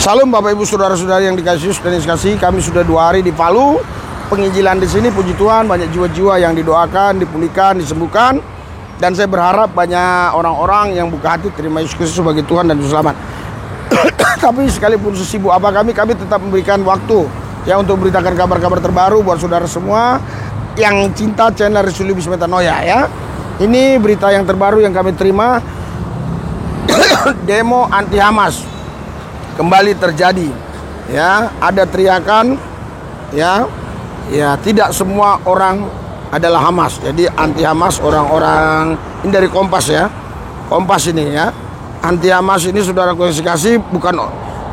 Salam Bapak Ibu Saudara-saudari yang dikasih Yesus dan dikasihi. Kami sudah 2 hari di Palu penginjilan di sini. Puji Tuhan, banyak jiwa-jiwa yang didoakan, dipulihkan, disembuhkan. Dan saya berharap banyak orang-orang yang buka hati terima Yesus Kristus sebagai Tuhan dan Juru Selamat. Tapi sekalipun sesibuk apa kami tetap memberikan waktu ya untuk beritakan kabar-kabar terbaru buat saudara semua yang cinta channel Resolusi Metanoia ya. Ini berita yang terbaru yang kami terima. Demo anti Hamas kembali terjadi ya, ada teriakan ya tidak semua orang adalah Hamas. Jadi anti Hamas orang-orang ini dari Kompas ya, Kompas ini ya, anti Hamas ini saudara kualifikasi bukan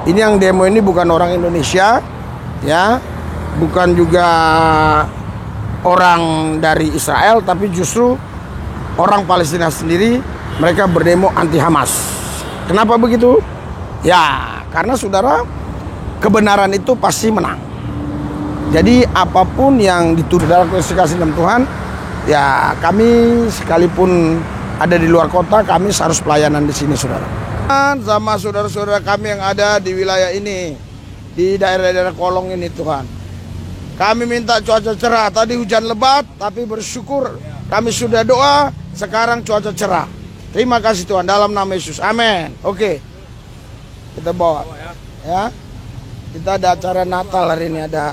ini yang demo ini bukan orang Indonesia ya, bukan juga orang dari Israel, tapi justru orang Palestina sendiri. Mereka berdemo anti Hamas. Kenapa begitu? Ya karena saudara, kebenaran itu pasti menang. Jadi apapun yang dituduh dalam kasih dalam Tuhan, ya kami sekalipun ada di luar kota, kami harus pelayanan di sini saudara. Sama saudara-saudara kami yang ada di wilayah ini, di daerah-daerah kolong ini Tuhan. Kami minta cuaca cerah, tadi hujan lebat, tapi bersyukur kami sudah doa, sekarang cuaca cerah. Terima kasih Tuhan, dalam nama Yesus, amin. Oke, kita bawa ya. Kita ada acara Natal hari ini, ada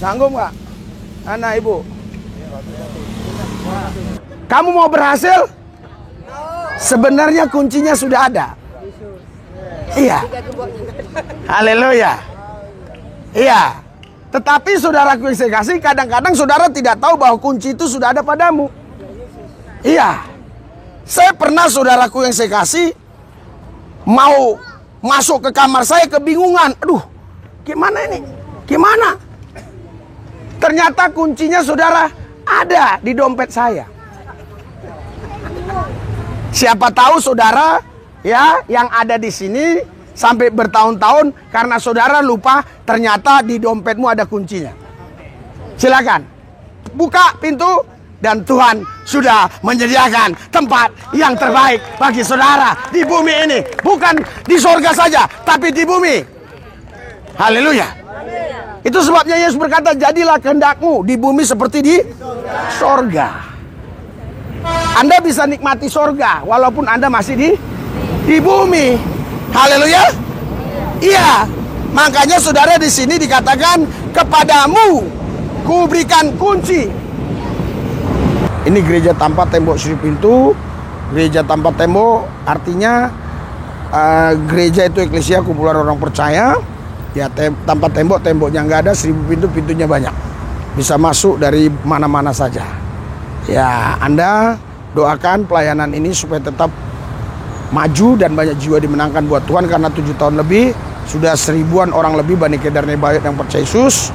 sanggup nggak anak ibu? Kamu mau berhasil? Sebenarnya kuncinya sudah ada. Iya, haleluya. Iya, tetapi saudaraku yang saya kasih, kadang-kadang saudara tidak tahu bahwa kunci itu sudah ada padamu. Iya, saya pernah saudaraku yang saya kasih mau masuk ke kamar saya kebingungan. Aduh, gimana ini? Gimana? Ternyata kuncinya saudara ada di dompet saya. Siapa tahu saudara ya yang ada di sini sampai bertahun-tahun karena saudara lupa ternyata di dompetmu ada kuncinya. Silakan buka pintu dan Tuhan sudah menyediakan tempat yang terbaik bagi saudara di bumi ini, bukan di sorga saja tapi di bumi. Haleluya. Itu sebabnya Yesus berkata, jadilah kehendakmu di bumi seperti di sorga. Anda bisa nikmati sorga walaupun Anda masih di bumi. Haleluya. Iya, makanya saudara di sini dikatakan kepadamu kuberikan kunci. Ini gereja tanpa tembok seribu pintu. Gereja tanpa tembok artinya gereja itu eklesia, kumpulan orang percaya. Ya tanpa tembok, temboknya nggak ada, 1000 pintu, pintunya banyak. Bisa masuk dari mana-mana saja. Ya Anda doakan pelayanan ini supaya tetap maju dan banyak jiwa dimenangkan buat Tuhan, karena 7 tahun lebih sudah 1000-an orang lebih Bani Kedar Nebayot yang percaya Yesus.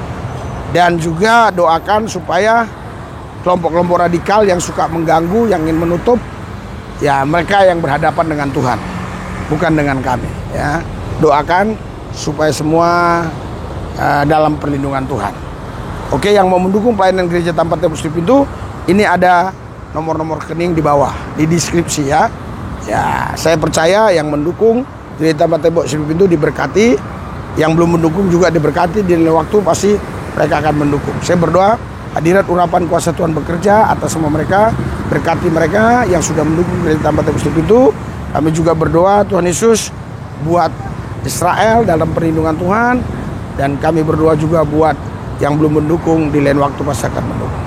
Dan juga doakan supaya kelompok-kelompok radikal yang suka mengganggu, yang ingin menutup, ya mereka yang berhadapan dengan Tuhan, bukan dengan kami ya. Doakan supaya semua dalam perlindungan Tuhan. Oke, yang mau mendukung pelayanan gereja tanpa tembok seribu pintu, ini ada nomor-nomor rekening di bawah di deskripsi ya. Ya, saya percaya yang mendukung gereja tanpa tembok seribu pintu diberkati, yang belum mendukung juga diberkati. Di lain waktu pasti mereka akan mendukung. Saya berdoa hadirat urapan kuasa Tuhan bekerja atas semua mereka, berkati mereka yang sudah mendukung gereja tanpa tembok seribu pintu. Kami juga berdoa Tuhan Yesus buat Israel dalam perlindungan Tuhan, dan kami berdoa juga buat yang belum mendukung, di lain waktu pasti akan mendukung.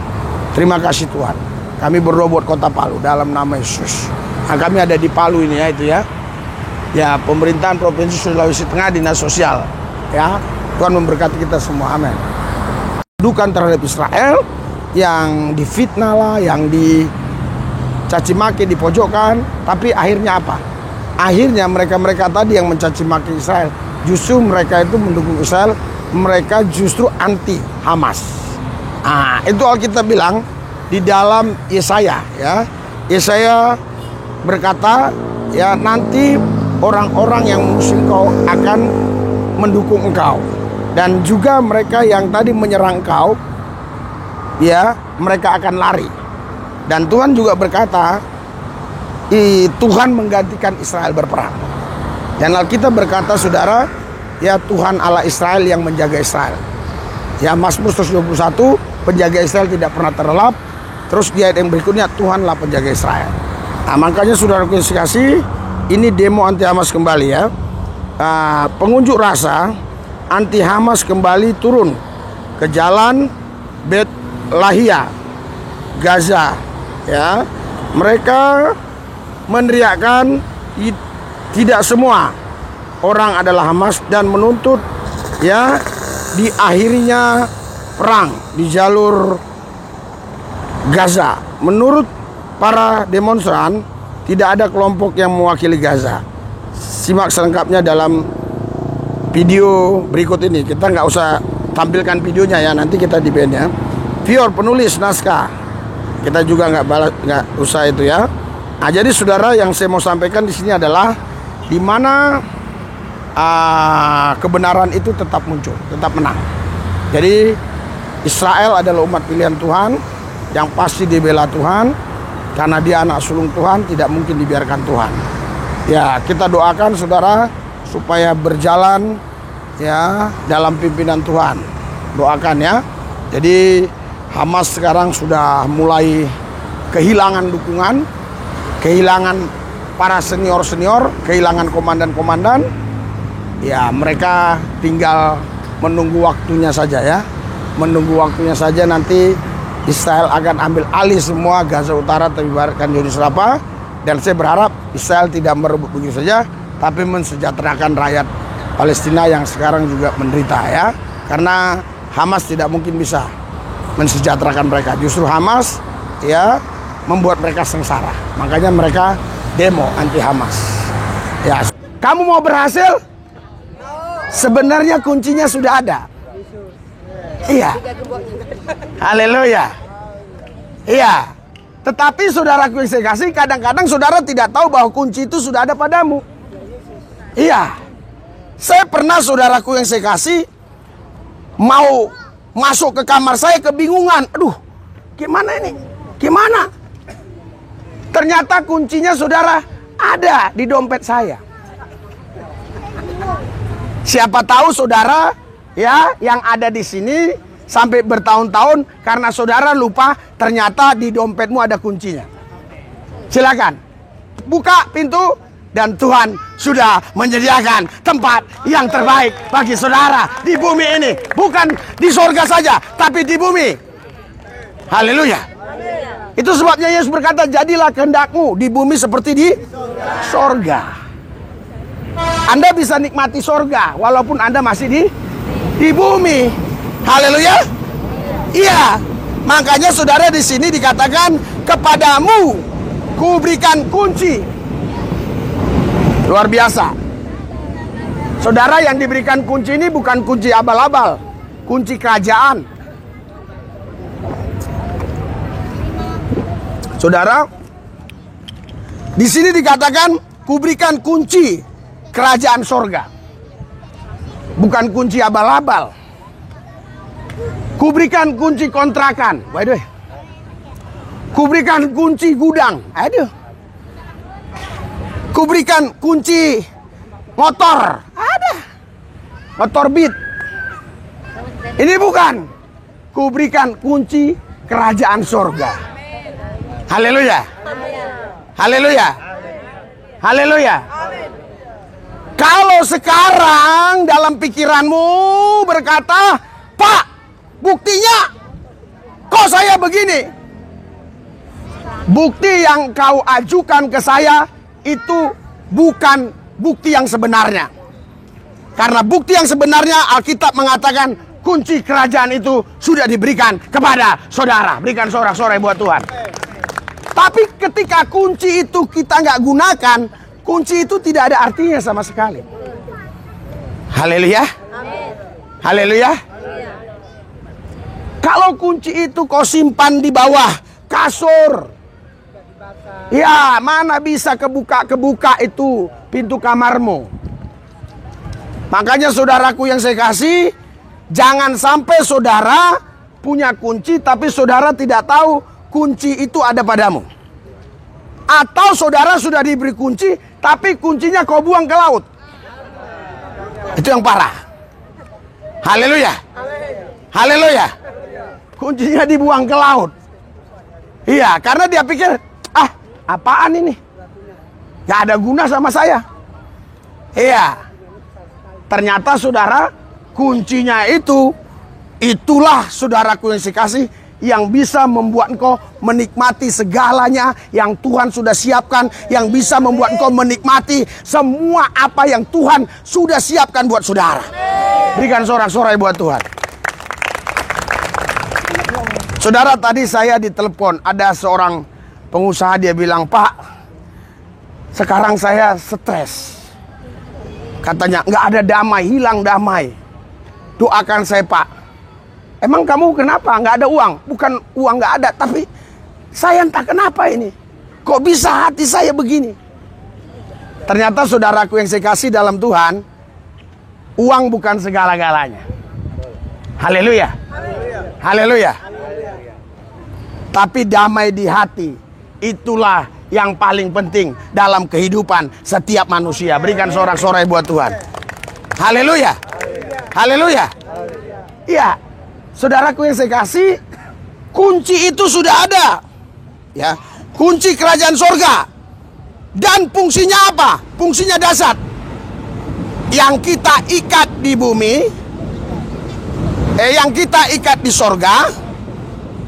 Terima kasih Tuhan. Kami berdoa buat kota Palu dalam nama Yesus. Nah, kami ada di Palu ini ya, itu ya. Ya, pemerintahan Provinsi Sulawesi Tengah, Dinas Sosial. Ya, Tuhan memberkati kita semua. Amin. Dukan terhadap Israel yang difitnah lah, yang dicaci maki, dipojokkan, tapi akhirnya apa? Akhirnya mereka-mereka tadi yang mencaci maki Israel, justru mereka itu mendukung Israel, mereka justru anti Hamas. Nah, itu Alkitab bilang di dalam Yesaya ya. Yesaya berkata ya, nanti orang-orang yang musuh engkau akan mendukung engkau, dan juga mereka yang tadi menyerang engkau ya, mereka akan lari. Dan Tuhan juga berkata Tuhan menggantikan Israel berperang. Dan Alkitab berkata, saudara, ya Tuhan Allah Israel yang menjaga Israel. Ya, Mazmur 121, penjaga Israel tidak pernah terlelap. Terus di ayat yang berikutnya, Tuhanlah penjaga Israel. Nah, makanya saudara kasih, ini demo anti Hamas kembali ya. Pengunjuk rasa anti Hamas kembali turun ke jalan Bet Lahia, Gaza. Ya, mereka meneriakkan tidak semua orang adalah Hamas dan menuntut ya diakhirinya perang di jalur Gaza. Menurut para demonstran, tidak ada kelompok yang mewakili Gaza. Simak selengkapnya dalam video berikut ini. Kita nggak usah tampilkan videonya ya, nanti kita di band ya. Fior penulis naskah, kita juga nggak usah itu ya. Nah, jadi saudara, yang saya mau sampaikan di sini adalah di mana kebenaran itu tetap muncul, tetap menang. Jadi Israel adalah umat pilihan Tuhan yang pasti dibela Tuhan, karena dia anak sulung Tuhan, tidak mungkin dibiarkan Tuhan. Ya, kita doakan saudara supaya berjalan ya dalam pimpinan Tuhan. Doakan ya. Jadi Hamas sekarang sudah mulai kehilangan dukungan, kehilangan para senior-senior, kehilangan komandan-komandan. Ya, mereka tinggal menunggu waktunya saja ya. Menunggu waktunya saja, nanti Israel akan ambil alih semua Gaza Utara, teribaratkan Yudus Rapa. Dan saya berharap Israel tidak merebut begitu saja, tapi mensejahterakan rakyat Palestina yang sekarang juga menderita ya. Karena Hamas tidak mungkin bisa mensejahterakan mereka. Justru Hamas ya membuat mereka sengsara. Makanya mereka demo anti Hamas. Ya, kamu mau berhasil? Sebenarnya kuncinya sudah ada. Iya. Haleluya. Iya. Tetapi saudaraku yang saya kasih, kadang-kadang saudara tidak tahu bahwa kunci itu sudah ada padamu. Iya. Saya pernah, saudaraku yang saya kasih, mau masuk ke kamar saya kebingungan. Aduh, gimana ini? Gimana? Ternyata kuncinya saudara ada di dompet saya. Siapa tahu saudara ya yang ada di sini sampai bertahun-tahun karena saudara lupa ternyata di dompetmu ada kuncinya. Silakan buka pintu dan Tuhan sudah menyediakan tempat yang terbaik bagi saudara di bumi ini, bukan di sorga saja tapi di bumi. Haleluya. Itu sebabnya Yesus berkata, jadilah kehendakmu di bumi seperti di sorga. Anda bisa nikmati sorga walaupun Anda masih di bumi. Haleluya. Iya. Makanya saudara di sini dikatakan, kepadamu kuberikan kunci. Luar biasa. Saudara, yang diberikan kunci ini bukan kunci abal-abal, kunci kerajaan. Saudara, di sini dikatakan kuberikan kunci kerajaan sorga, bukan kunci abal-abal. Kuberikan kunci kontrakan, waduh. Kuberikan kunci gudang, aduh. Kuberikan kunci motor, ada. Motor Beat. Ini bukan. Kuberikan kunci kerajaan sorga. Haleluya. Haleluya. Haleluya. Kalau sekarang dalam pikiranmu berkata, Pak, buktinya kok saya begini? Bukti yang kau ajukan ke saya itu bukan bukti yang sebenarnya. Karena bukti yang sebenarnya Alkitab mengatakan kunci kerajaan itu sudah diberikan kepada saudara. Berikan sorak-sorai buat Tuhan. Tapi ketika kunci itu kita nggak gunakan, kunci itu tidak ada artinya sama sekali. Haleluya. Haleluya. Kalau kunci itu kau simpan di bawah kasur, ya mana bisa kebuka itu pintu kamarmu. Makanya saudaraku yang saya kasih, jangan sampai saudara punya kunci tapi saudara tidak tahu kunci itu ada padamu. Atau saudara sudah diberi kunci, tapi kuncinya kau buang ke laut. Itu yang parah. Haleluya. Haleluya. Kuncinya dibuang ke laut. Iya, karena dia pikir, apaan ini? Gak ada guna sama saya. Iya. Ternyata saudara, kuncinya itulah saudaraku yang dikasih, yang bisa membuat engkau menikmati segalanya yang Tuhan sudah siapkan, yang bisa membuat engkau menikmati semua apa yang Tuhan sudah siapkan buat saudara. Berikan sorak-sorai buat Tuhan. Saudara, tadi saya ditelepon, ada seorang pengusaha, dia bilang, "Pak, sekarang saya stres." Katanya, nggak ada damai, hilang damai. Doakan saya, Pak. Emang kamu kenapa? Nggak ada uang? Bukan uang nggak ada, tapi saya entah kenapa ini. Kok bisa hati saya begini? Ternyata saudaraku yang saya kasih dalam Tuhan, uang bukan segala-galanya. Haleluya. Haleluya. Tapi damai di hati, itulah yang paling penting dalam kehidupan setiap manusia. Berikan sorak-sorai buat Tuhan. Haleluya. Haleluya. Iya. Saudaraku yang saya kasih, kunci itu sudah ada. Ya, kunci kerajaan sorga. Dan fungsinya apa? Fungsinya dasar. Yang kita ikat di bumi, yang kita ikat di sorga,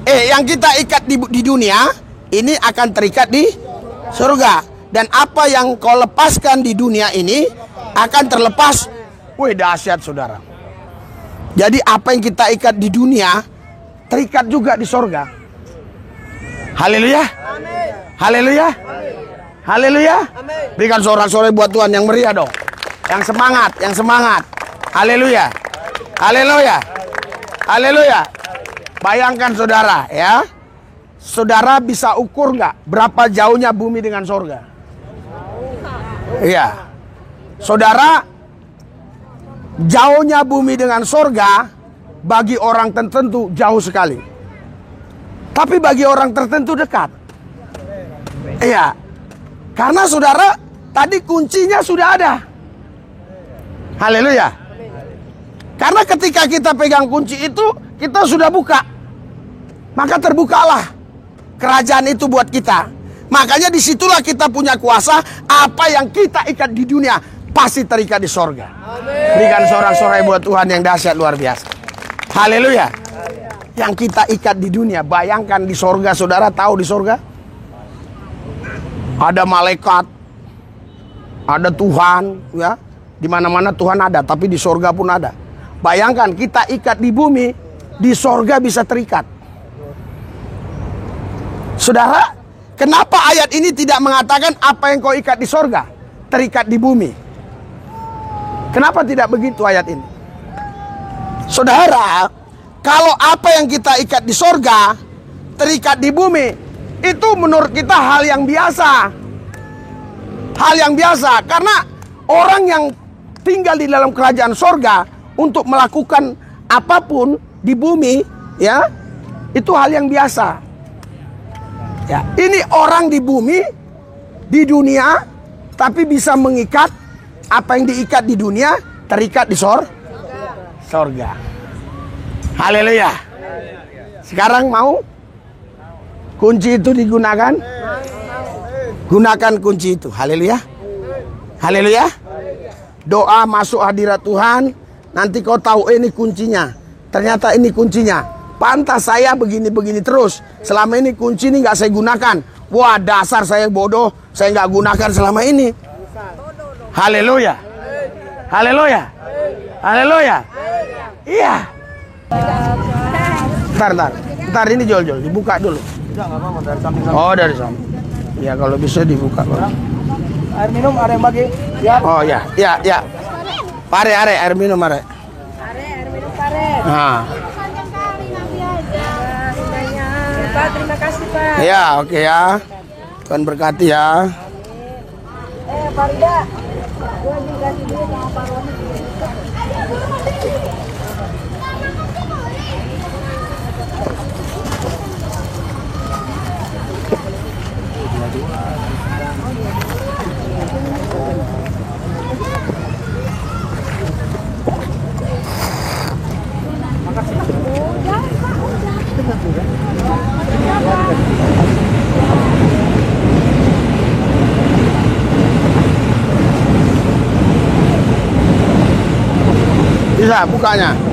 yang kita ikat di dunia, ini akan terikat di sorga. Dan apa yang kau lepaskan di dunia ini akan terlepas. Wih, dahsyat saudara. Jadi apa yang kita ikat di dunia terikat juga di sorga. Haleluya. Haleluya. Haleluya. Berikan sorak-sorai buat Tuhan yang meriah dong. Yang semangat, yang semangat. Haleluya. Haleluya. Haleluya. Bayangkan saudara, ya. Saudara bisa ukur nggak berapa jauhnya bumi dengan sorga? Iya. Saudara, jauhnya bumi dengan sorga bagi orang tertentu jauh sekali. Tapi bagi orang tertentu dekat. Iya. Karena saudara, tadi kuncinya sudah ada. Haleluya. Karena ketika kita pegang kunci itu, kita sudah buka. Maka terbukalah kerajaan itu buat kita. Makanya disitulah kita punya kuasa. Apa yang kita ikat di dunia pasti terikat di sorga. Berikan sorak-sorai buat Tuhan yang dahsyat luar biasa. Haleluya. Yang kita ikat di dunia, bayangkan di sorga. Saudara tahu di sorga ada malaikat, ada Tuhan, ya. Di mana-mana Tuhan ada, tapi di sorga pun ada. Bayangkan kita ikat di bumi, di sorga bisa terikat. Saudara, kenapa ayat ini tidak mengatakan apa yang kau ikat di sorga terikat di bumi? Kenapa tidak begitu ayat ini? Saudara, kalau apa yang kita ikat di sorga terikat di bumi, itu menurut kita hal yang biasa. Hal yang biasa. Karena orang yang tinggal di dalam kerajaan sorga untuk melakukan apapun di bumi, ya, itu hal yang biasa. Ya, ini orang di bumi, di dunia, tapi bisa mengikat apa yang diikat di dunia terikat di sorga. Haleluya. Sekarang mau kunci itu digunakan? Gunakan kunci itu. Haleluya. Haleluya. Doa masuk hadirat Tuhan. Nanti kau tahu ini kuncinya. Ternyata ini kuncinya. Pantas saya begini-begini terus. Selama ini kunci ini nggak saya gunakan. Wah, dasar saya bodoh. Saya nggak gunakan selama ini. Haleluya. Haleluya. Haleluya. Iya. Ntar ini Jol, dibuka dulu. Oh, dari samping. Ya, kalau bisa dibuka. Air minum ada yang bagi? Ya. Oh ya. Pare, air minum are. Air minum pare. Nah. Pak, terima kasih Pak. Ya, oke ya. Tuhan berkati ya. Farida, gua dikasih duit sama Pak Roni. Bisa bukanya.